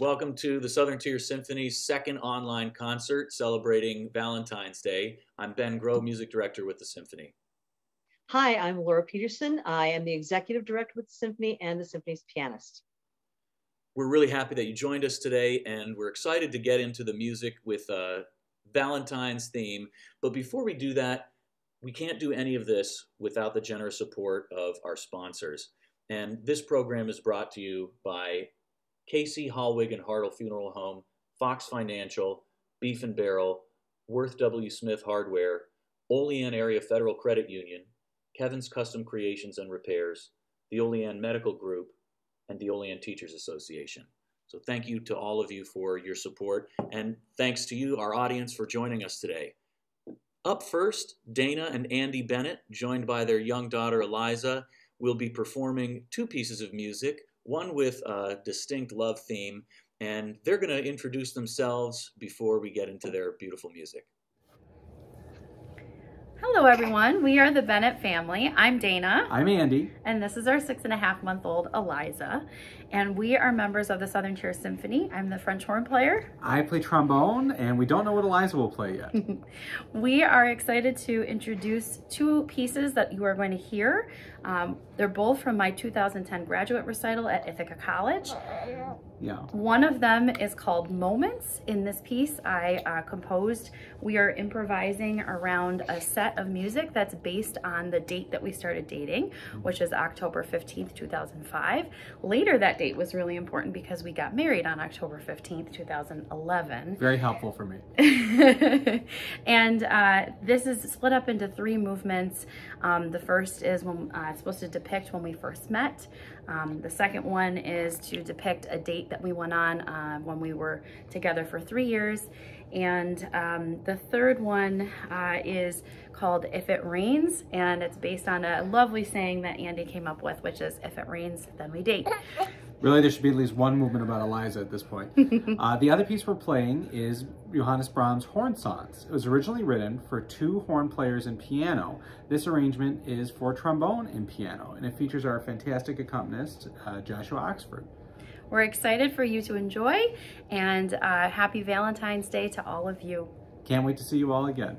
Welcome to the Southern Tier Symphony's second online concert celebrating Valentine's Day. I'm Ben Grove, Music Director with the Symphony. Hi, I'm Laura Peterson. I am the Executive Director with the Symphony and the Symphony's pianist. We're really happy that you joined us today, and we're excited to get into the music with Valentine's theme. But before we do that, we can't do any of this without the generous support of our sponsors. And this program is brought to you by Casey, Hallwig, and Hartle Funeral Home, Fox Financial, Beef and Barrel, Worth W. Smith Hardware, Olean Area Federal Credit Union, Kevin's Custom Creations and Repairs, the Olean Medical Group, and the Olean Teachers Association. So thank you to all of you for your support, and thanks to you, our audience, for joining us today. Up first, Dana and Andy Bennett, joined by their young daughter Eliza, will be performing two pieces of music, one with a distinct love theme, and they're going to introduce themselves before we get into their beautiful music. Hello everyone, we are the Bennett family. I'm Dana. I'm Andy. And this is our 6.5-month-old Eliza. And we are members of the Southern Tier Symphony. I'm the French horn player. I play trombone, and we don't know what Eliza will play yet. We are excited to introduce two pieces that you are going to hear. They're both from my 2010 graduate recital at Ithaca College. Yeah. One of them is called Moments. In this piece I composed. We are improvising around a set of music that's based on the date that we started dating, which is October 15th, 2005. Later that date was really important because we got married on October 15th, 2011. Very helpful for me. And this is split up into three movements. The first is when it's supposed to depict when we first met. The second one is to depict a date that we went on when we were together for 3 years. And the third one is called If It Rains, and it's based on a lovely saying that Andy came up with, which is, if it rains, then we date. Really, there should be at least one movement about Eliza at this point. The other piece we're playing is Johannes Brahms' Horn Songs. It was originally written for 2 horn players and piano. This arrangement is for trombone and piano, and it features our fantastic accompanist, Joshua Oxford. We're excited for you to enjoy, and happy Valentine's Day to all of you. Can't wait to see you all again.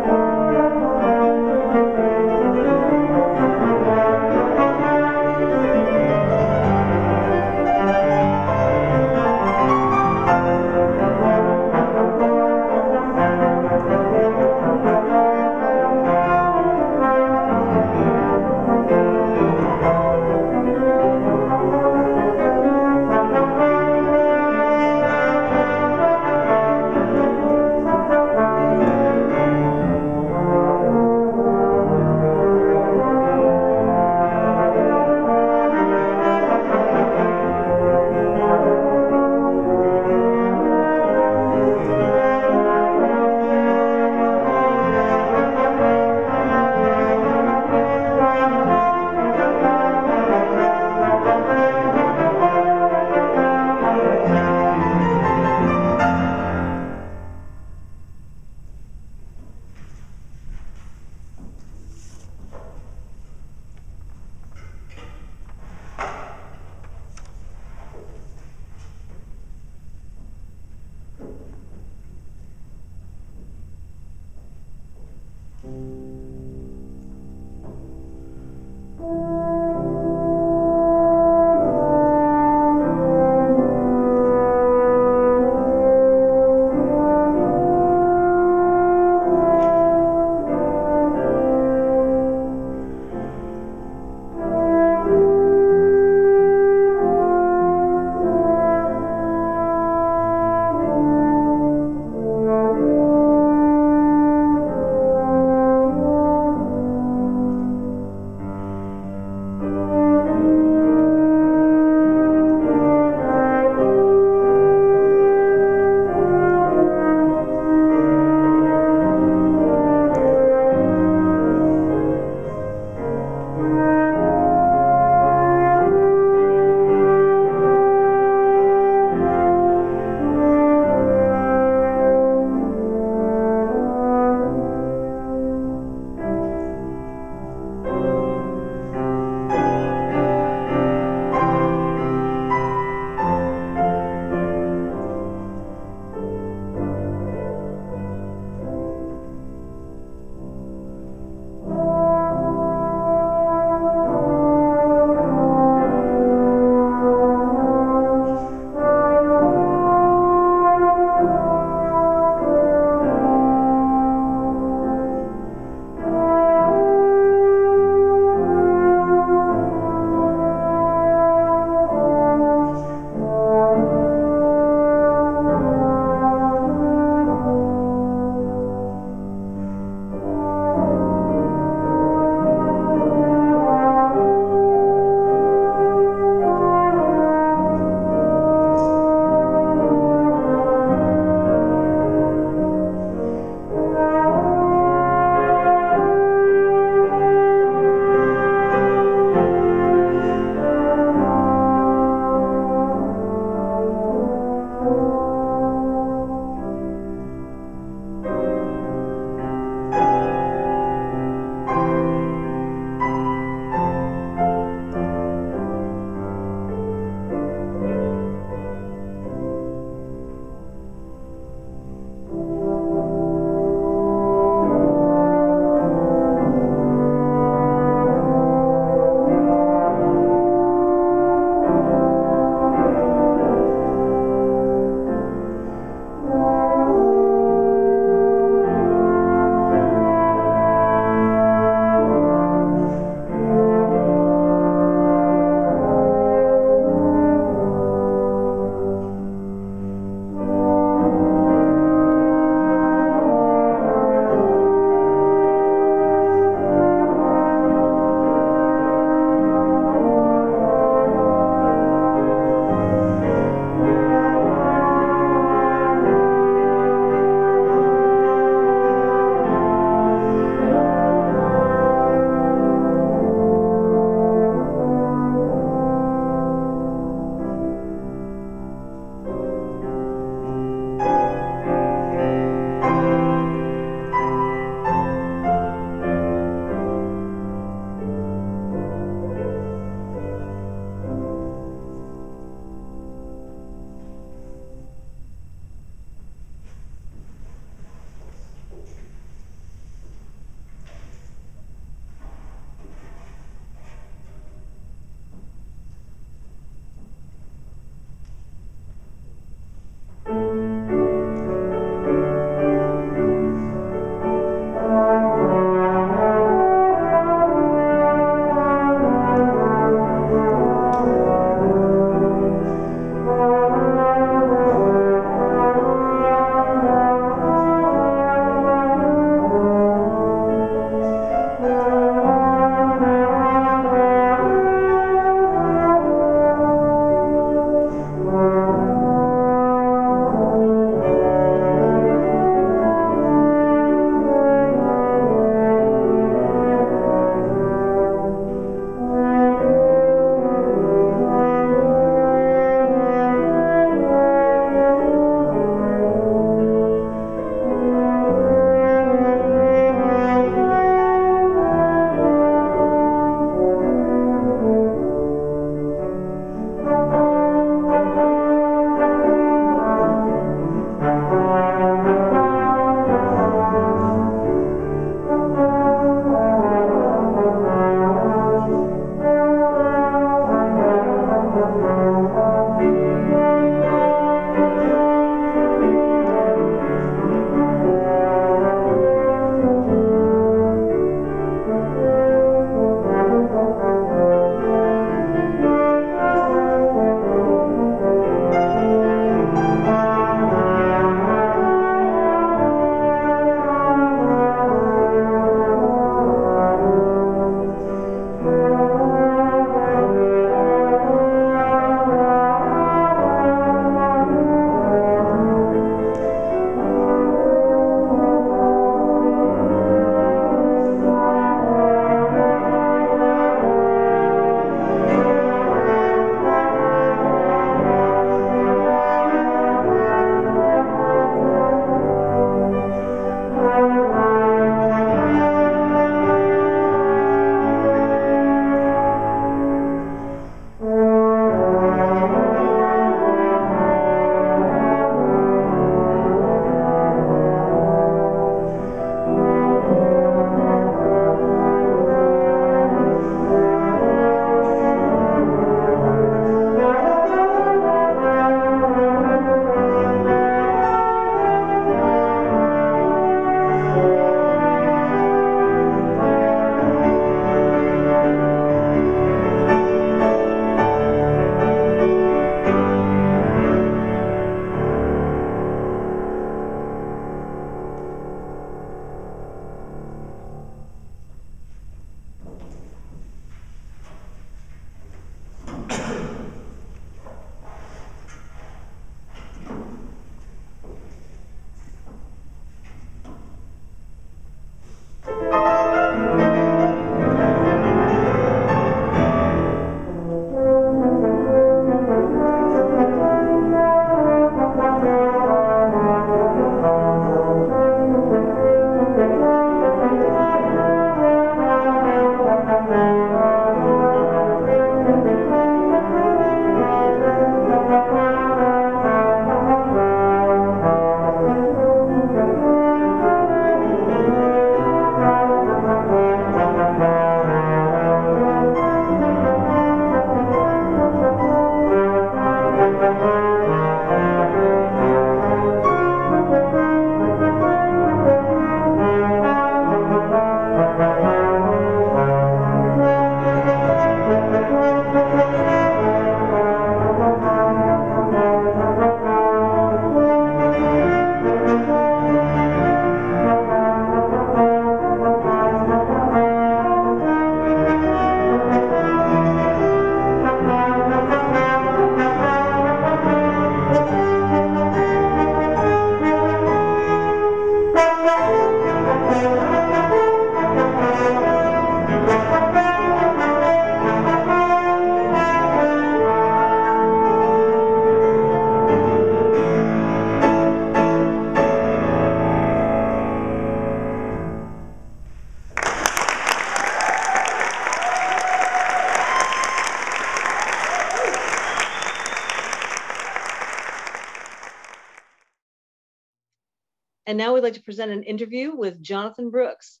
And now we'd like to present an interview with Jonathan Brooks.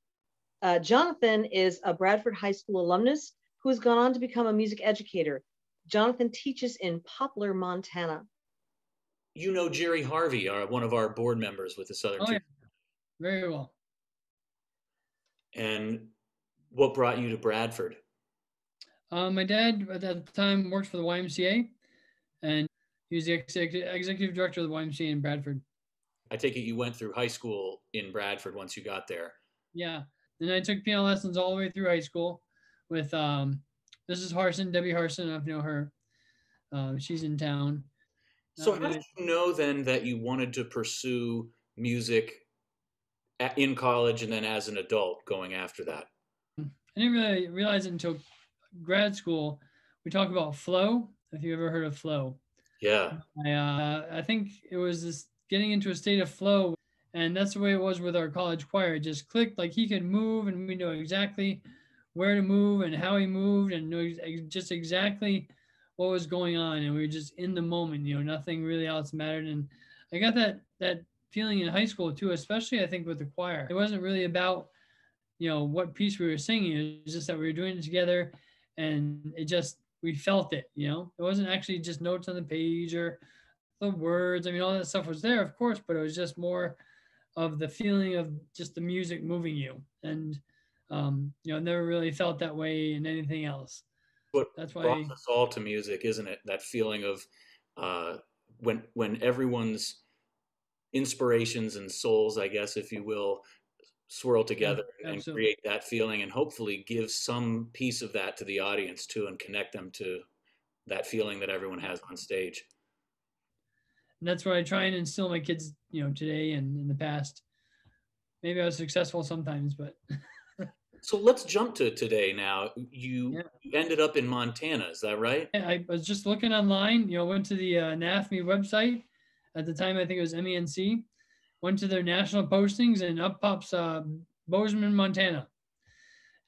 Jonathan is a Bradford High School alumnus who has gone on to become a music educator. Jonathan teaches in Poplar, Montana. You know Jerry Harvey, one of our board members with the Southern Oh, Two. yeah. Very well. And what brought you to Bradford? My dad at that time worked for the YMCA, and he was the executive director of the YMCA in Bradford. I take it you went through high school in Bradford once you got there. Yeah. Then I took piano lessons all the way through high school with Mrs. Harson, Debbie Harson. I know her. She's in town. So how did you know then that you wanted to pursue music in college and then as an adult going after that? I didn't really realize it until grad school. We talk about flow. If you ever heard of flow. Yeah. I think it was this getting into a state of flow, and that's the way it was with our college choir. It just clicked, like he could move, and we know exactly where to move and how he moved, and knew just exactly what was going on, and we were just in the moment. Nothing really else mattered. And I got that feeling in high school too, especially I think with the choir. It wasn't really about what piece we were singing. It was just that we were doing it together, and we felt it. It wasn't actually just notes on the page or the words. I mean, all that stuff was there, of course, but it was just more of the feeling of just the music moving you. And never really felt that way in anything else. That's why brought us all to music, isn't it? That feeling of when everyone's inspirations and souls, I guess, if you will, swirl together and create that feeling, and hopefully give some piece of that to the audience too, and connect them to that feeling that everyone has on stage. And that's what I try and instill in my kids, today and in the past. Maybe I was successful sometimes, but. So let's jump to today now. You ended up in Montana, is that right? I was just looking online, went to the NAFME website. At the time, I think it was MENC. Went to their national postings, and up pops Bozeman, Montana.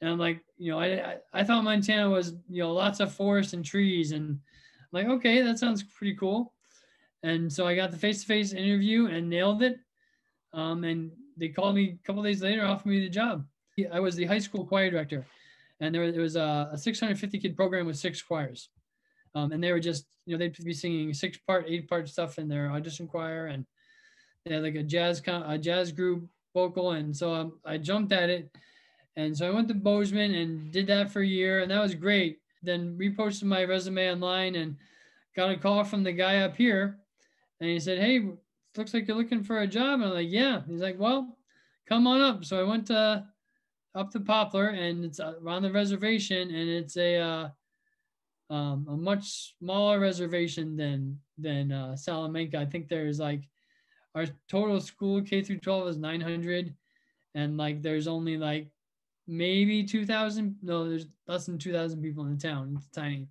And I'm like, I thought Montana was, lots of forest and trees. And I'm like, okay, that sounds pretty cool. And so I got the face-to-face interview and nailed it. And they called me a couple days later, offered me the job. I was the high school choir director, and there was a 650 kid program with 6 choirs. And they were just, they'd be singing 6-part, 8-part stuff in their audition choir, and they had like a jazz group vocal. And so I jumped at it. And so I went to Bozeman and did that for a year, and that was great. Then reposted my resume online and got a call from the guy up here, and he said, "Hey, looks like you're looking for a job." And I'm like, "Yeah." He's like, "Well, come on up." So I went up to Poplar, and it's on the reservation, and it's a much smaller reservation than Salamanca. I think there's like our total school K through 12 is 900, and like there's only like maybe 2,000. No, there's less than 2,000 people in the town. It's tiny.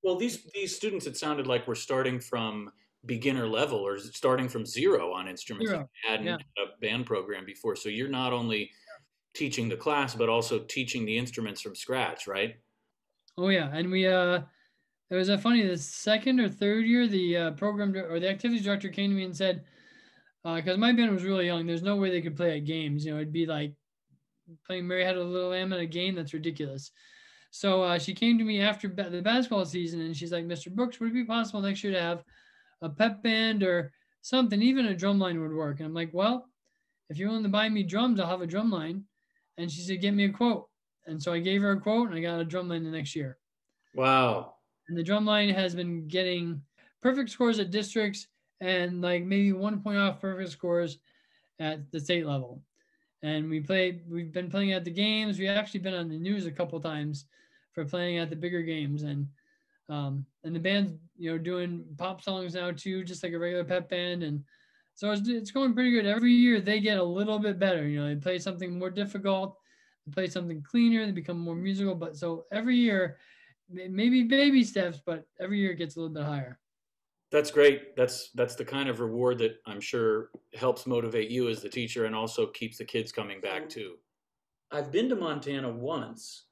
Well, these students, it sounded like were starting from beginner level or starting from zero on instruments. You hadn't had a band program before, so you're not only teaching the class but also teaching the instruments from scratch, right? Oh yeah, and we it was funny. The second or third year, the program or the activities director came to me and said, because my band was really young, there's no way they could play at games. It'd be like playing Mary Had a Little Lamb at a game. That's ridiculous. So she came to me after the basketball season, and she's like, "Mr. Brooks, would it be possible next year to have a pep band or something? Even a drum line would work." And I'm like, "Well, if you're willing to buy me drums, I'll have a drum line." And she said, "Get me a quote." And so I gave her a quote, and I got a drum line the next year. Wow. And the drum line has been getting perfect scores at districts and like maybe 1 point off perfect scores at the state level. And we've been playing at the games. We've actually been on the news a couple times for playing at the bigger games. And the band's, doing pop songs now too, just like a regular pep band. And so it's going pretty good. Every year they get a little bit better. They play something more difficult, they play something cleaner, they become more musical. But so every year, maybe baby steps, but every year it gets a little bit higher. That's great. That's the kind of reward that I'm sure helps motivate you as the teacher and also keeps the kids coming back too. I've been to Montana once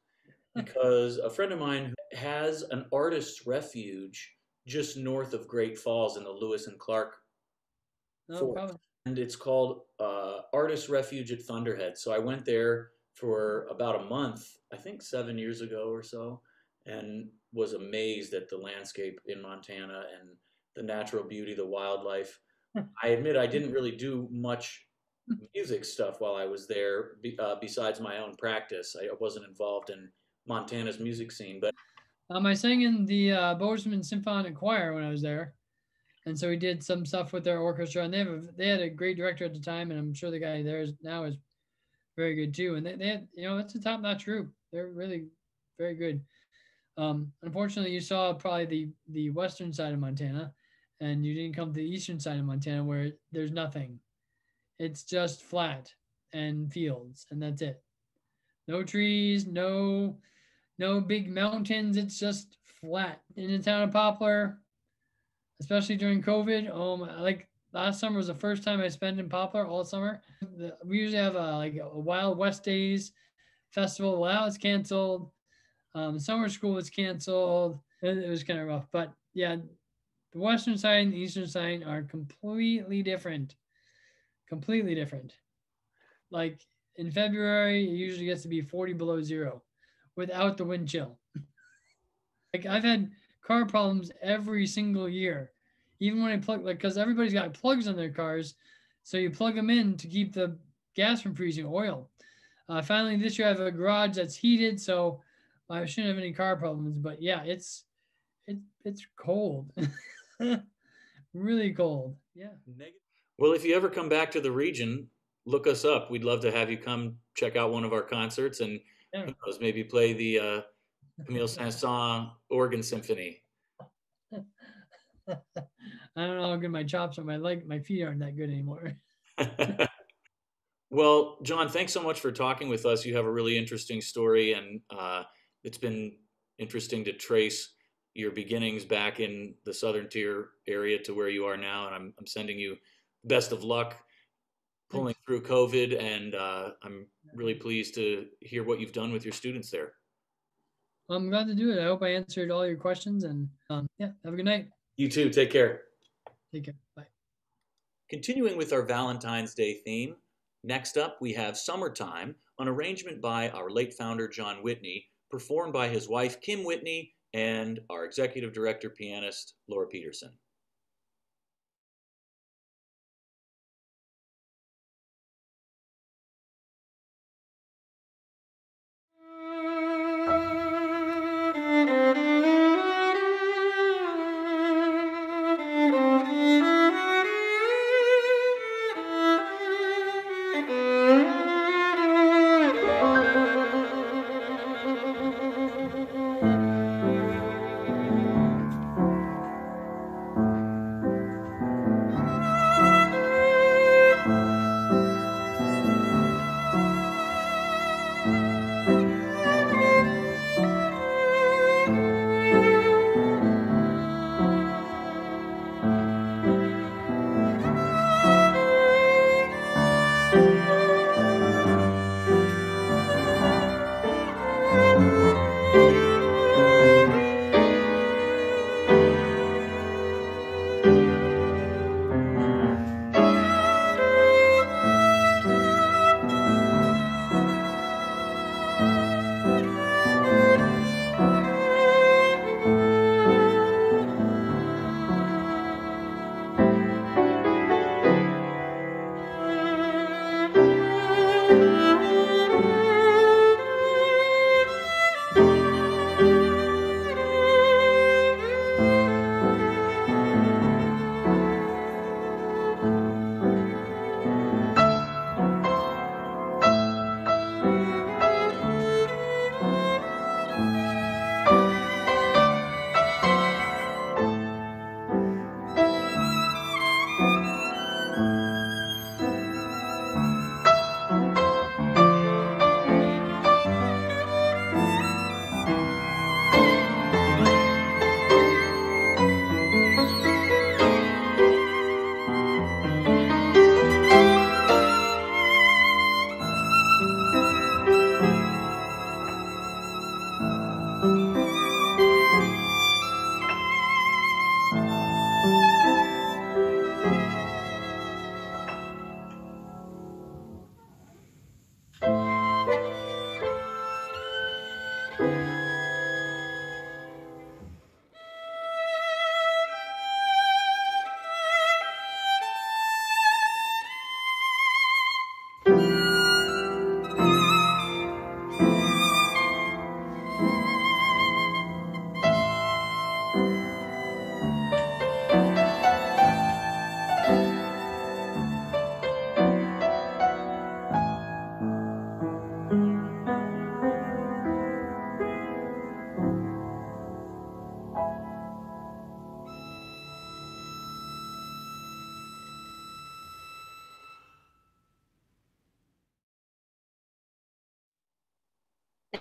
because a friend of mine has an artist's refuge just north of Great Falls in the Lewis and Clark forest. and it's called Artist Refuge at Thunderhead. So I went there for about a month, I think 7 years ago or so, and was amazed at the landscape in Montana and the natural beauty, the wildlife. I admit I didn't really do much music stuff while I was there, besides my own practice. I wasn't involved in Montana's music scene, but I sang in the Bozeman Symphonic Choir when I was there, and so we did some stuff with their orchestra. And they had a great director at the time, and I'm sure the guy there is now is very good too. And they had, it's a top notch group. They're really very good. Unfortunately, you saw probably the western side of Montana, and you didn't come to the eastern side of Montana where there's nothing. It's just flat and fields, and that's it. No trees, no big mountains. It's just flat. In the town of Poplar, especially during COVID, like last summer was the first time I spent in Poplar all summer. We usually have a Wild West Days festival. Well, it's canceled. Summer school was canceled. It was kind of rough, but yeah, the western side and the eastern side are completely different. Completely different. Like in February, it usually gets to be 40 below zero without the wind chill. Like I've had car problems every single year, even when I plug, like, because everybody's got plugs on their cars, so you plug them in to keep the gas from freezing, oil. Finally, this year I have a garage that's heated, so I shouldn't have any car problems. But yeah, it's cold, really cold. Yeah. well, if you ever come back to the region, look us up. We'd love to have you come check out one of our concerts and Yeah. who knows, maybe play the Camille Saint-Saëns Organ Symphony. I don't know how good my chops are. My feet aren't that good anymore. Well, John, thanks so much for talking with us. You have a really interesting story, and it's been interesting to trace your beginnings back in the Southern Tier area to where you are now. And I'm sending you the best of luck pulling Thanks. through COVID, and I'm really pleased to hear what you've done with your students there. Well, I'm glad to do it. I hope I answered all your questions, and yeah, have a good night. You too. Take care. Take care. Bye. Continuing with our Valentine's Day theme, next up we have Summertime, an arrangement by our late founder John Whitney, performed by his wife Kim Whitney and our executive director pianist Laura Peterson.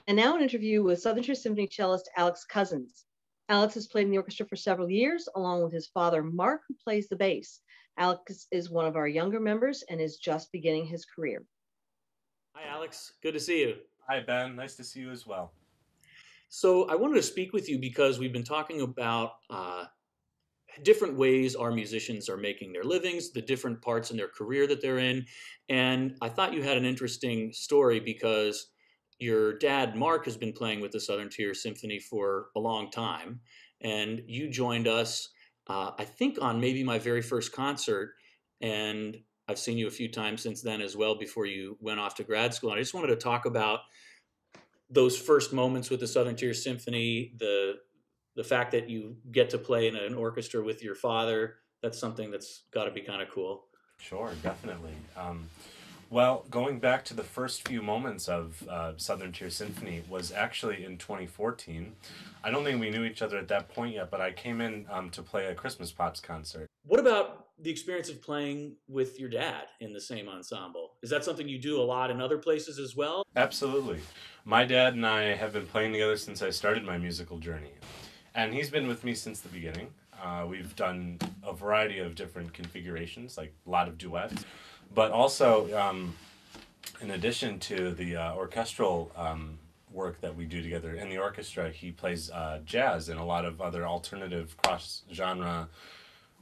And now an interview with Southern Tier Symphony cellist Alex Cousins. Alex has played in the orchestra for several years, along with his father, Mark, who plays the bass. Alex is one of our younger members and is just beginning his career. Hi, Alex. Good to see you. Hi, Ben. Nice to see you as well. So I wanted to speak with you because we've been talking about different ways our musicians are making their livings, the different parts in their career that they're in. And I thought you had an interesting story because your dad, Mark, has been playing with the Southern Tier Symphony for a long time. And you joined us, I think, on maybe my very first concert. And I've seen you a few times since then as well before you went off to grad school. And I just wanted to talk about those first moments with the Southern Tier Symphony, the fact that you get to play in an orchestra with your father. That's something that's got to be kind of cool. Sure, definitely. Well, going back to the first few moments of Southern Tier Symphony was actually in 2014. I don't think we knew each other at that point yet, but I came in to play a Christmas Pops concert. What about the experience of playing with your dad in the same ensemble? Is that something you do a lot in other places as well? Absolutely. My dad and I have been playing together since I started my musical journey. And he's been with me since the beginning. We've done a variety of different configurations, like a lot of duets. But also, in addition to the orchestral work that we do together in the orchestra, he plays jazz and a lot of other alternative cross-genre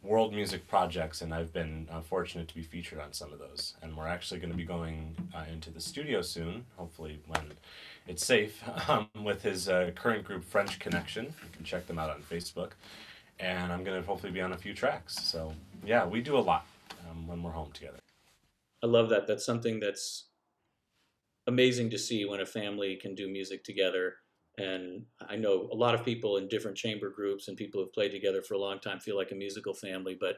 world music projects, and I've been fortunate to be featured on some of those. And we're actually going to be going into the studio soon, hopefully when it's safe, with his current group French Connection. You can check them out on Facebook. And I'm going to hopefully be on a few tracks. So yeah, we do a lot when we're home together. I love that. That's something that's amazing to see when a family can do music together. And I know a lot of people in different chamber groups and people who've played together for a long time feel like a musical family, but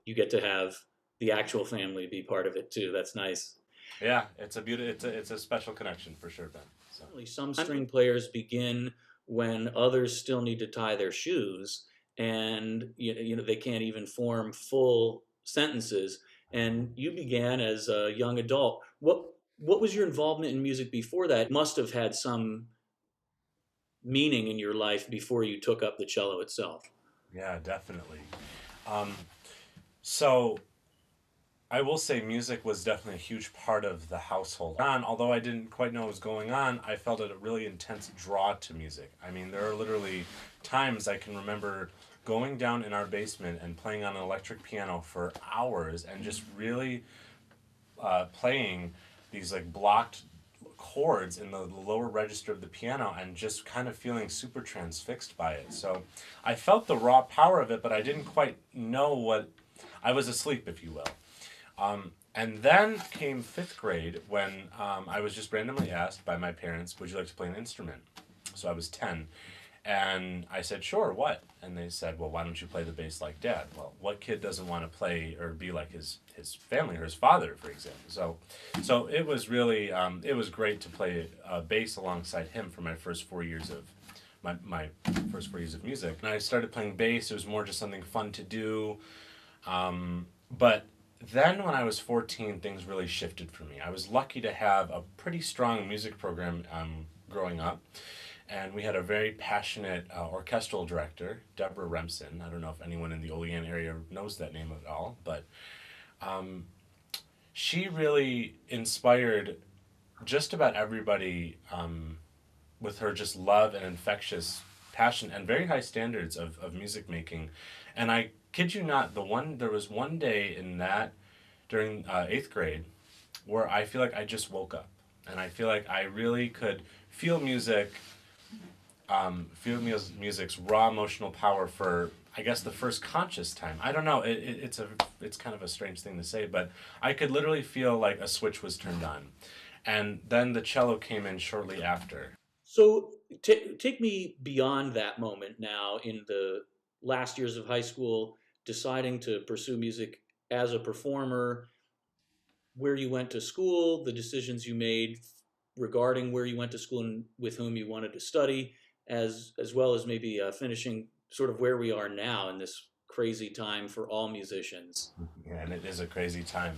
you get to have the actual family be part of it too. That's nice. Yeah, it's a special connection for sure, Ben. So. Some string players begin when others still need to tie their shoes, and you know they can't even form full sentences. And you began as a young adult. What was your involvement in music before that? It must have had some meaning in your life before you took up the cello itself. Yeah, definitely. So I will say music was definitely a huge part of the household. Although I didn't quite know what was going on, I felt a really intense draw to music. I mean, there are literally times I can remember going down in our basement and playing on an electric piano for hours and just really playing these like blocked chords in the lower register of the piano and just kind of feeling super transfixed by it. So I felt the raw power of it, but I didn't quite know what... I was asleep, if you will. And then came 5th grade when I was just randomly asked by my parents, would you like to play an instrument? So I was 10. And I said, sure, what? And they said, well, why don't you play the bass like Dad? Well, what kid doesn't want to play or be like his family or his father, for example? So it was really, it was great to play bass alongside him for my first 4 years of my first 4 years of music. And I started playing bass. It was more just something fun to do. But then when I was 14, things really shifted for me. I was lucky to have a pretty strong music program growing up. And we had a very passionate orchestral director, Deborah Remsen. I don't know if anyone in the Olean area knows that name at all, but she really inspired just about everybody with her just love and infectious passion and very high standards of music making. And I kid you not, there was one day during 8th grade where I feel like I just woke up. And I feel like I really could feel music's raw emotional power for, I guess, the first conscious time. I don't know, it's kind of a strange thing to say, but I could literally feel like a switch was turned on. And then the cello came in shortly after. So take me beyond that moment now in the last years of high school, deciding to pursue music as a performer, where you went to school, the decisions you made regarding where you went to school and with whom you wanted to study, as well as maybe finishing sort of where we are now in this crazy time for all musicians. Yeah, and it is a crazy time.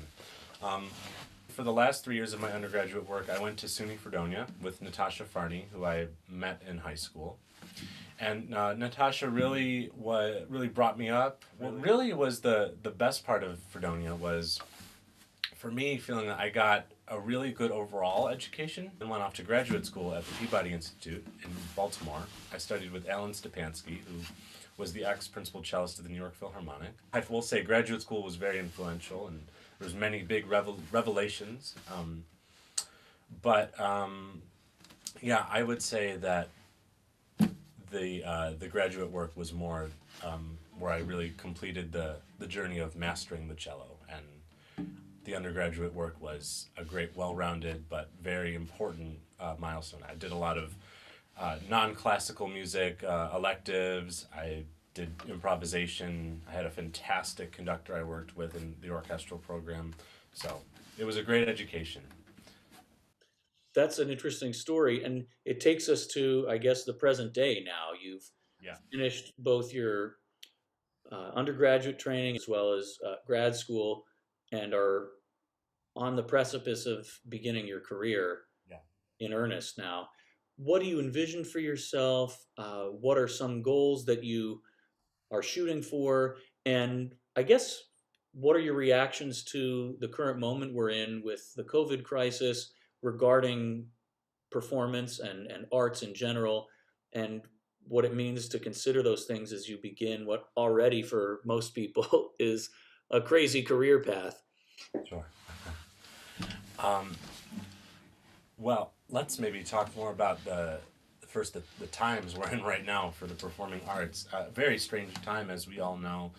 for the last 3 years of my undergraduate work, I went to SUNY Fredonia with Natasha Farney, who I met in high school. And Natasha really brought me up. What really was the best part of Fredonia was, for me, feeling that I got a really good overall education and went off to graduate school at the Peabody Institute in Baltimore. I studied with Alan Stepanski, who was the ex-principal cellist of the New York Philharmonic. I will say graduate school was very influential, and there was many big revelations. Yeah, I would say that the graduate work was more where I really completed the journey of mastering the cello, and the undergraduate work was a great, well-rounded but very important milestone. I did a lot of non-classical music electives. I did improvisation. I had a fantastic conductor I worked with in the orchestral program. So it was a great education. That's an interesting story, and it takes us to, I guess, the present day now. You've finished both your undergraduate training as well as grad school, and are on the precipice of beginning your career in earnest now. What do you envision for yourself? What are some goals that you are shooting for? And I guess, what are your reactions to the current moment we're in with the COVID crisis regarding performance and arts in general, and what it means to consider those things as you begin what already for most people is a crazy career path? Sure. Well, let's maybe talk more about the times we're in right now for the performing arts. A very strange time, as we all know.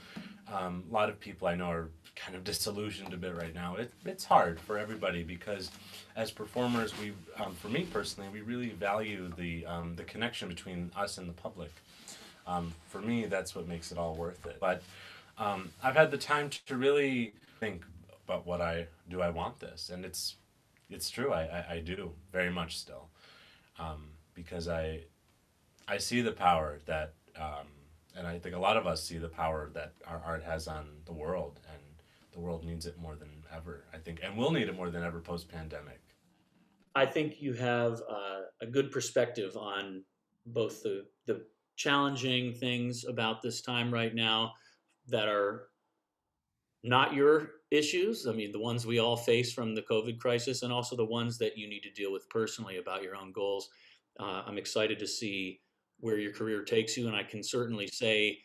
A lot of people I know are kind of disillusioned a bit right now. It's hard for everybody because as performers, for me personally, we really value the connection between us and the public. For me, that's what makes it all worth it. But I've had the time to really think about I want this, and it's true. I do very much still, because I see the power that, and I think a lot of us see the power that our art has on the world, and the world needs it more than ever, I think, and will need it more than ever post-pandemic. I think you have a good perspective on both the challenging things about this time right now that are not your issues. I mean, the ones we all face from the COVID crisis, and also the ones that you need to deal with personally about your own goals. I'm excited to see where your career takes you, and I can certainly say,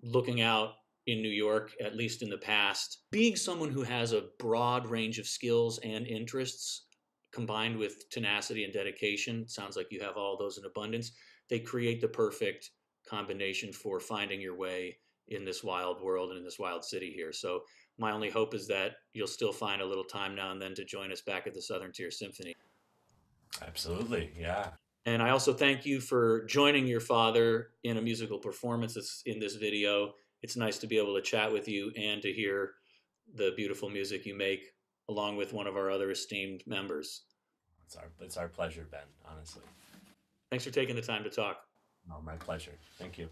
looking out in New York, at least in the past, being someone who has a broad range of skills and interests combined with tenacity and dedication, sounds like you have all those in abundance. They create the perfect combination for finding your way in this wild world and in this wild city here. So my only hope is that you'll still find a little time now and then to join us back at the Southern Tier Symphony. Absolutely, yeah. And I also thank you for joining your father in a musical performance that's in this video. It's nice to be able to chat with you and to hear the beautiful music you make along with one of our other esteemed members. It's our pleasure, Ben, honestly. Thanks for taking the time to talk. No, my pleasure. Thank you.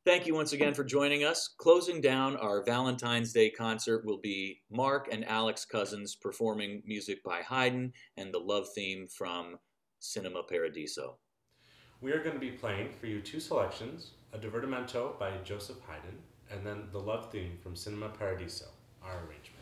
Thank you once again for joining us. Closing down our Valentine's Day concert will be Mark and Alex Cousins performing music by Haydn and the love theme from Cinema Paradiso. We are going to be playing for you two selections, a divertimento by Joseph Haydn, and then the love theme from Cinema Paradiso, our arrangement.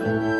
Bye.